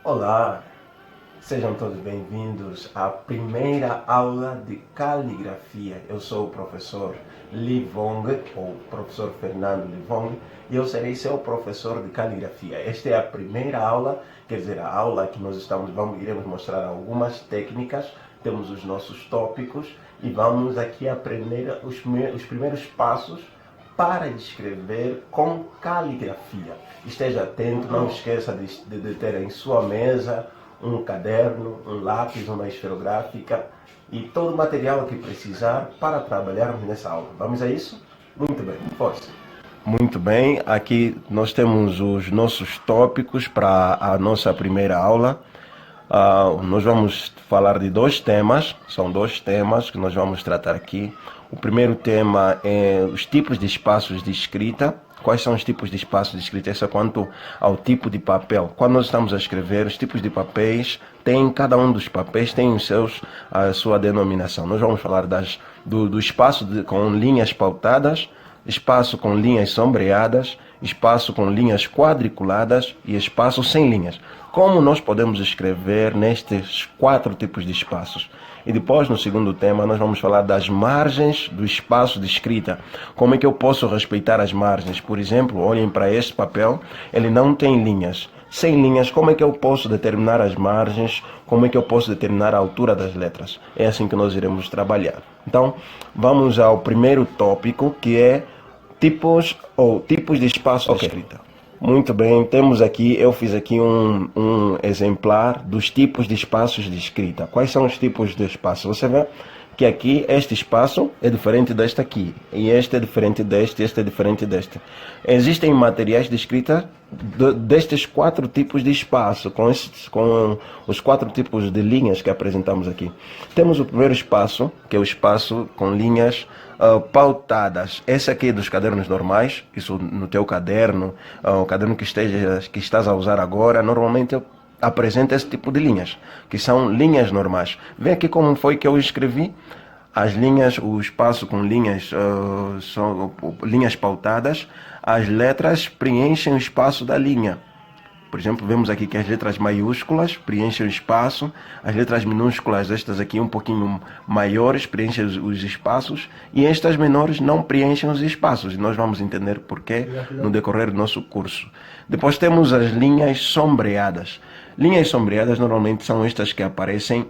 Olá, sejam todos bem-vindos à primeira aula de caligrafia. Eu sou o professor Livong, ou professor Fernando Livong, e eu serei seu professor de caligrafia. Esta é a primeira aula, quer dizer, a aula que nós iremos mostrar algumas técnicas, temos os nossos tópicos e vamos aqui aprender os primeiros passos para escrever com caligrafia. Esteja atento, não esqueça de ter em sua mesa um caderno, um lápis, uma esferográfica e todo o material que precisar para trabalharmos nessa aula. Vamos a isso? Muito bem, força! Muito bem, aqui nós temos os nossos tópicos para a nossa primeira aula. Nós vamos falar de dois temas, são dois temas que nós vamos tratar aqui. O primeiro tema é os tipos de espaços de escrita. Quais são os tipos de espaços de escrita? Isso é quanto ao tipo de papel. Quando nós estamos a escrever, os tipos de papéis, cada um dos papéis tem a sua denominação. Nós vamos falar do espaço com linhas pautadas, espaço com linhas sombreadas, espaço com linhas quadriculadas e espaço sem linhas. Como nós podemos escrever nestes 4 tipos de espaços? E depois, no segundo tema, nós vamos falar das margens do espaço de escrita. Como é que eu posso respeitar as margens? Por exemplo, olhem para este papel, ele não tem linhas. Sem linhas, como é que eu posso determinar as margens? Como é que eu posso determinar a altura das letras? É assim que nós iremos trabalhar. Então, vamos ao primeiro tópico, que é tipos de espaço de escrita. Muito bem, eu fiz aqui um exemplar dos tipos de espaços de escrita. Quais são os tipos de espaço? Você vê que aqui este espaço é diferente deste aqui, e este é diferente deste, este é diferente deste. Existem materiais de escrita destes 4 tipos de espaço, com os 4 tipos de linhas que apresentamos aqui. Temos o primeiro espaço, que é o espaço com linhas pautadas. Esse aqui é dos cadernos normais, isso no teu caderno, o caderno que estás a usar agora, normalmente apresenta esse tipo de linhas, que são linhas normais. Vê aqui como foi que eu escrevi. As linhas, o espaço com linhas são linhas pautadas, as letras preenchem o espaço da linha. Por exemplo, vemos aqui que as letras maiúsculas preenchem o espaço, as letras minúsculas, estas aqui um pouquinho maiores, preenchem os espaços, e estas menores não preenchem os espaços. E nós vamos entender porquê no decorrer do nosso curso. Depois temos as linhas sombreadas. Linhas sombreadas normalmente são estas que aparecem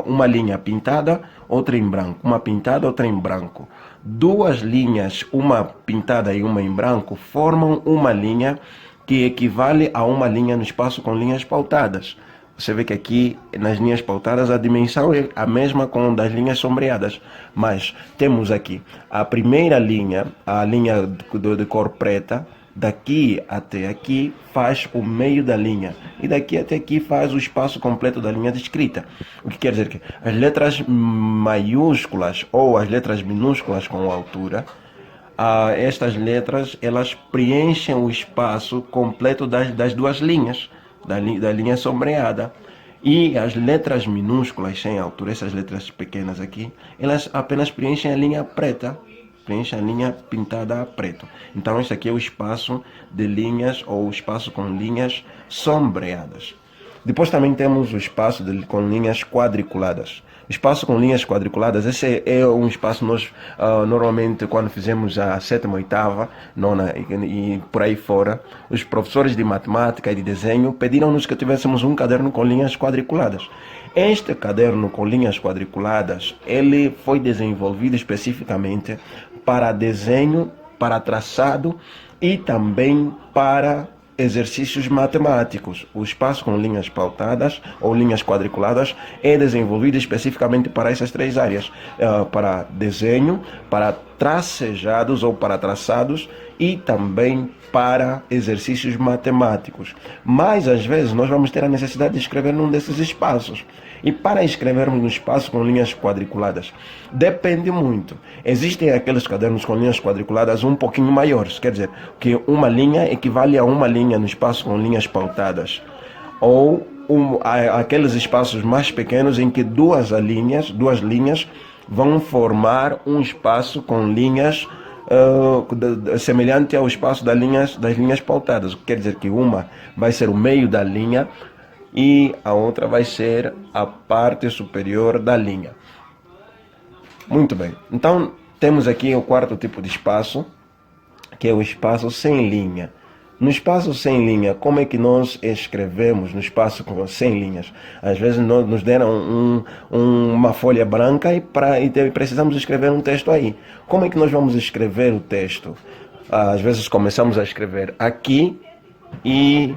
uma linha pintada, outra em branco, uma pintada, outra em branco. Duas linhas, uma pintada e uma em branco, formam uma linha que equivale a uma linha no espaço com linhas pautadas. Você vê que aqui nas linhas pautadas a dimensão é a mesma com das linhas sombreadas, mas temos aqui a primeira linha, a linha de cor preta, daqui até aqui faz o meio da linha e daqui até aqui faz o espaço completo da linha de escrita. O que quer dizer que as letras maiúsculas ou as letras minúsculas com altura, estas letras elas preenchem o espaço completo das duas linhas, da linha sombreada. E as letras minúsculas sem altura, essas letras pequenas aqui, elas apenas preenchem a linha preta, preenchem a linha pintada a preto. Então este aqui é o espaço de linhas ou o espaço com linhas sombreadas. Depois também temos o espaço com linhas quadriculadas. O espaço com linhas quadriculadas, esse é um espaço nós normalmente quando fizemos a 7ª, 8ª, 9ª e por aí fora, os professores de matemática e de desenho pediram-nos que tivéssemos um caderno com linhas quadriculadas. Este caderno com linhas quadriculadas, ele foi desenvolvido especificamente para desenho, para traçado e também para exercícios matemáticos. O espaço com linhas pautadas ou linhas quadriculadas é desenvolvido especificamente para essas 3 áreas, para desenho, para tracejados ou para traçados e também para exercícios matemáticos. Mas às vezes nós vamos ter a necessidade de escrever num desses espaços. E para escrevermos no espaço com linhas quadriculadas, depende muito. Existem aqueles cadernos com linhas quadriculadas um pouquinho maiores, quer dizer, que uma linha equivale a uma linha no espaço com linhas pautadas. Ou aqueles espaços mais pequenos em que duas linhas vão formar um espaço com linhas semelhante ao espaço das linhas pautadas. Quer dizer que uma vai ser o meio da linha, e a outra vai ser a parte superior da linha. Muito bem, então temos aqui o quarto tipo de espaço, que é o espaço sem linha. No espaço sem linha, como é que nós escrevemos no espaço sem linhas? Às vezes nos deram uma folha branca e precisamos escrever um texto aí. Como é que nós vamos escrever o texto? Às vezes começamos a escrever aqui e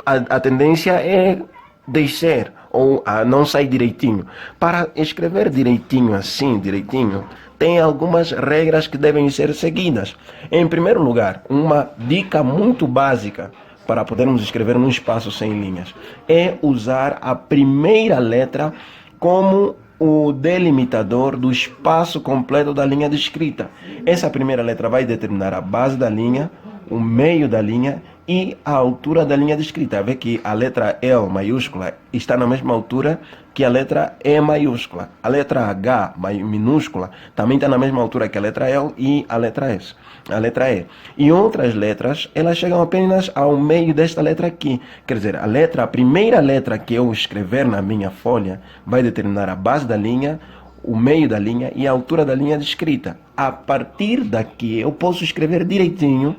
a tendência é descer ou a não sair direitinho. Para escrever direitinho assim, direitinho, tem algumas regras que devem ser seguidas. Em primeiro lugar, uma dica muito básica para podermos escrever num espaço sem linhas é usar a primeira letra como o delimitador do espaço completo da linha de escrita. Essa primeira letra vai determinar a base da linha, o meio da linha e a altura da linha de escrita. Vê que a letra L maiúscula está na mesma altura que a letra E maiúscula. A letra H minúscula também está na mesma altura que a letra L e a letra S, a letra E. E outras letras, elas chegam apenas ao meio desta letra aqui. Quer dizer, a primeira letra que eu escrever na minha folha vai determinar a base da linha, o meio da linha e a altura da linha de escrita. A partir daqui eu posso escrever direitinho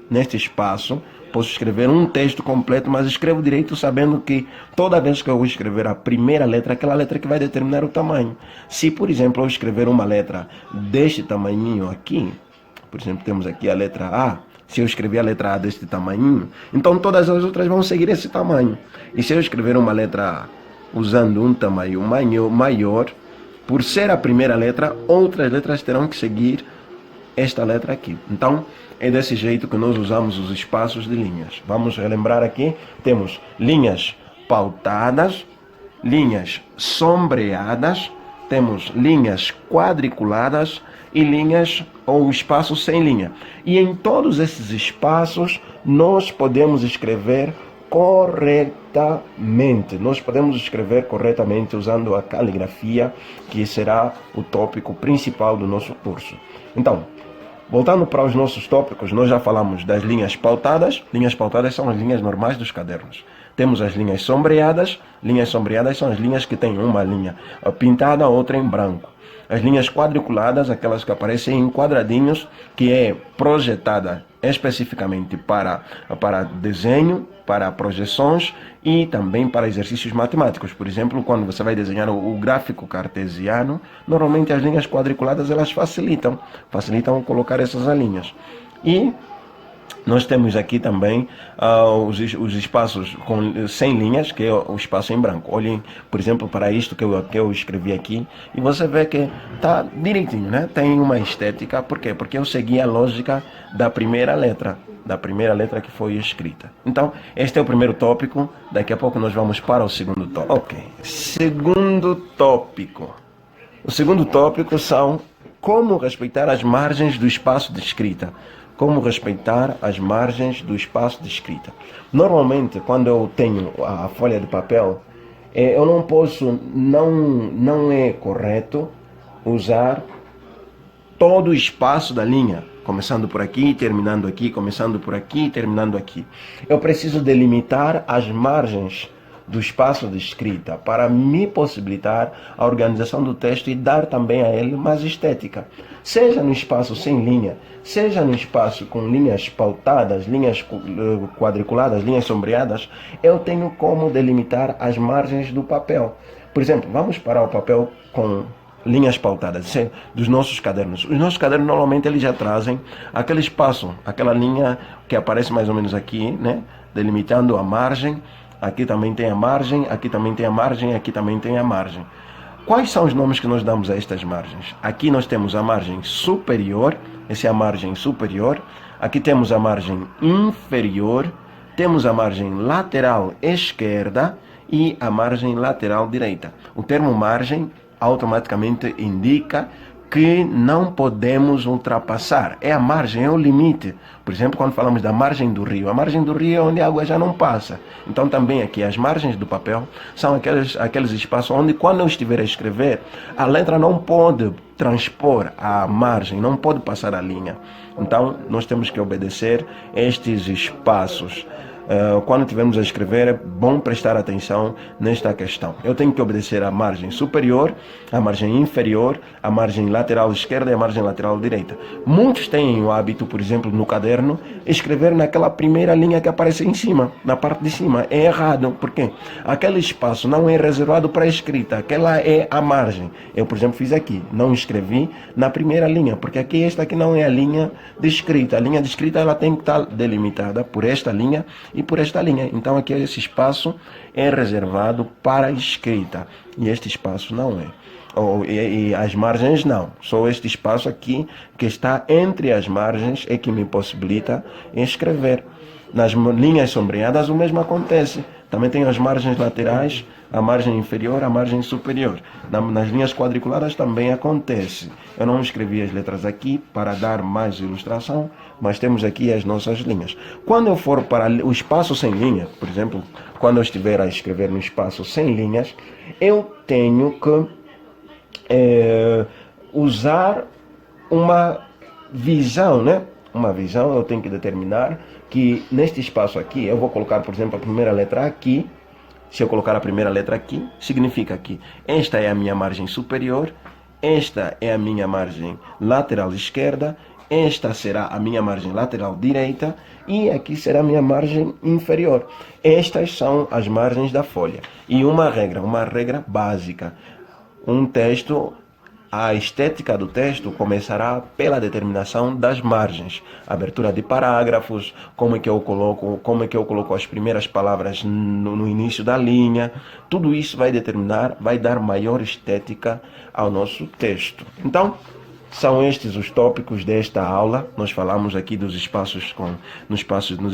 neste espaço. Posso escrever um texto completo, mas escrevo direito sabendo que toda vez que eu vou escrever a primeira letra, aquela letra que vai determinar o tamanho. Se, por exemplo, eu escrever uma letra deste tamanhinho aqui, por exemplo, temos aqui a letra A, se eu escrever a letra A deste tamanhinho, então todas as outras vão seguir esse tamanho. E se eu escrever uma letra A usando um tamanho maior, por ser a primeira letra, outras letras terão que seguir esta letra aqui. Então, é desse jeito que nós usamos os espaços de linhas. Vamos relembrar aqui, temos linhas pautadas, linhas sombreadas, temos linhas quadriculadas e linhas ou espaço sem linha. E em todos esses espaços, nós podemos escrever corretamente. Nós podemos escrever corretamente usando a caligrafia, que será o tópico principal do nosso curso. Então, voltando para os nossos tópicos, nós já falamos das linhas pautadas. Linhas pautadas são as linhas normais dos cadernos. Temos as linhas sombreadas. Linhas sombreadas são as linhas que têm uma linha pintada, outra em branco. As linhas quadriculadas, aquelas que aparecem em quadradinhos, que é projetada especificamente para desenho, para projeções e também para exercícios matemáticos. Por exemplo, quando você vai desenhar o gráfico cartesiano, normalmente as linhas quadriculadas elas facilitam colocar essas linhas. E nós temos aqui também os espaços sem linhas, que é o espaço em branco. Olhem, por exemplo, para isto que eu escrevi aqui, e você vê que está direitinho, né? Tem uma estética. Por quê? Porque eu segui a lógica da primeira letra que foi escrita. Então, este é o primeiro tópico. Daqui a pouco nós vamos para o segundo tópico. Ok, segundo tópico. O segundo tópico são como respeitar as margens do espaço de escrita. Como respeitar as margens do espaço de escrita. Normalmente, quando eu tenho a folha de papel, eu não posso, não é correto usar todo o espaço da linha, começando por aqui, terminando aqui, começando por aqui, terminando aqui. Eu preciso delimitar as margens do espaço de escrita para me possibilitar a organização do texto e dar também a ele mais estética. Seja no espaço sem linha, seja no espaço com linhas pautadas, linhas quadriculadas, linhas sombreadas, eu tenho como delimitar as margens do papel. Por exemplo, vamos para o papel com linhas pautadas dos nossos cadernos. Os nossos cadernos normalmente eles já trazem aquele espaço, aquela linha que aparece mais ou menos aqui, né? Delimitando a margem. Aqui também tem a margem, aqui também tem a margem, aqui também tem a margem. Quais são os nomes que nós damos a estas margens? Aqui nós temos a margem superior, essa é a margem superior. Aqui temos a margem inferior, temos a margem lateral esquerda e a margem lateral direita. O termo margem automaticamente indica que não podemos ultrapassar. É a margem, é o limite. Por exemplo, quando falamos da margem do rio, a margem do rio é onde a água já não passa. Então também aqui as margens do papel são aqueles espaços onde quando eu estiver a escrever, a letra não pode transpor a margem, não pode passar a linha. Então nós temos que obedecer estes espaços. quando estivermos a escrever, é bom prestar atenção nesta questão. Eu tenho que obedecer à margem superior, à margem inferior, à margem lateral esquerda e à margem lateral direita. Muitos têm o hábito, por exemplo, no caderno, escrever naquela primeira linha que aparece em cima, na parte de cima. É errado, porque aquele espaço não é reservado para a escrita, aquela é a margem. Eu, por exemplo, fiz aqui, não escrevi na primeira linha, porque aqui esta aqui não é a linha de escrita. A linha de escrita ela tem que estar delimitada por esta linha e por esta linha. Então aqui esse espaço é reservado para a escrita e este espaço não é. E as margens não, só este espaço aqui que está entre as margens é que me possibilita escrever. Nas linhas sombreadas o mesmo acontece, também tem as margens laterais, a margem inferior, a margem superior. Nas linhas quadriculadas também acontece. Eu não escrevi as letras aqui para dar mais ilustração, mas temos aqui as nossas linhas. Quando eu for para o espaço sem linha, por exemplo, quando eu estiver a escrever no espaço sem linhas, eu tenho que usar uma visão, né? Uma visão, eu tenho que determinar que neste espaço aqui, eu vou colocar, por exemplo, a primeira letra aqui. Se eu colocar a primeira letra aqui, significa que esta é a minha margem superior, esta é a minha margem lateral esquerda, esta será a minha margem lateral direita e aqui será a minha margem inferior. Estas são as margens da folha. E uma regra básica. Um texto, a estética do texto começará pela determinação das margens, abertura de parágrafos, como é que eu coloco as primeiras palavras no início da linha. Tudo isso vai determinar, vai dar maior estética ao nosso texto. Então, são estes os tópicos desta aula. Nós falamos aqui dos espaços nos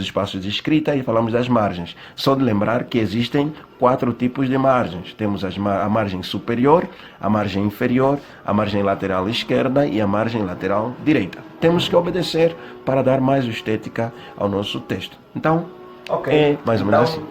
espaços de escrita e falamos das margens. Só de lembrar que existem 4 tipos de margens. Temos a margem superior, a margem inferior, a margem lateral esquerda e a margem lateral direita. Temos que obedecer para dar mais estética ao nosso texto. Então, é mais ou menos assim.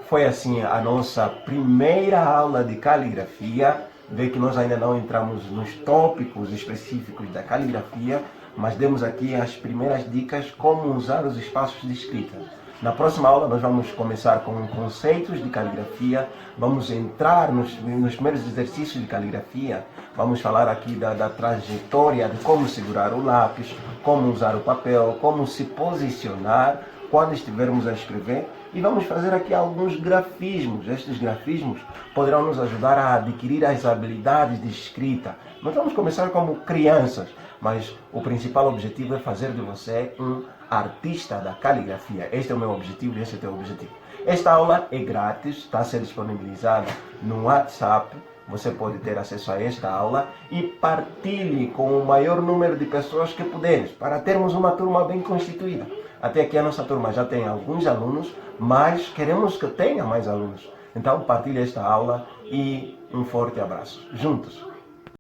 Foi assim a nossa primeira aula de caligrafia. Vê que nós ainda não entramos nos tópicos específicos da caligrafia, mas demos aqui as primeiras dicas como usar os espaços de escrita. Na próxima aula nós vamos começar com conceitos de caligrafia, vamos entrar nos primeiros exercícios de caligrafia, vamos falar aqui da trajetória de como segurar o lápis, como usar o papel, como se posicionar quando estivermos a escrever. E vamos fazer aqui alguns grafismos. Estes grafismos poderão nos ajudar a adquirir as habilidades de escrita. Nós vamos começar como crianças, mas o principal objetivo é fazer de você um artista da caligrafia. Este é o meu objetivo e esse é o teu objetivo. Esta aula é grátis, está a ser disponibilizada no WhatsApp. Você pode ter acesso a esta aula e partilhe com o maior número de pessoas que puderes, para termos uma turma bem constituída. Até aqui a nossa turma já tem alguns alunos, mas queremos que tenha mais alunos. Então partilhe esta aula e um forte abraço. Juntos!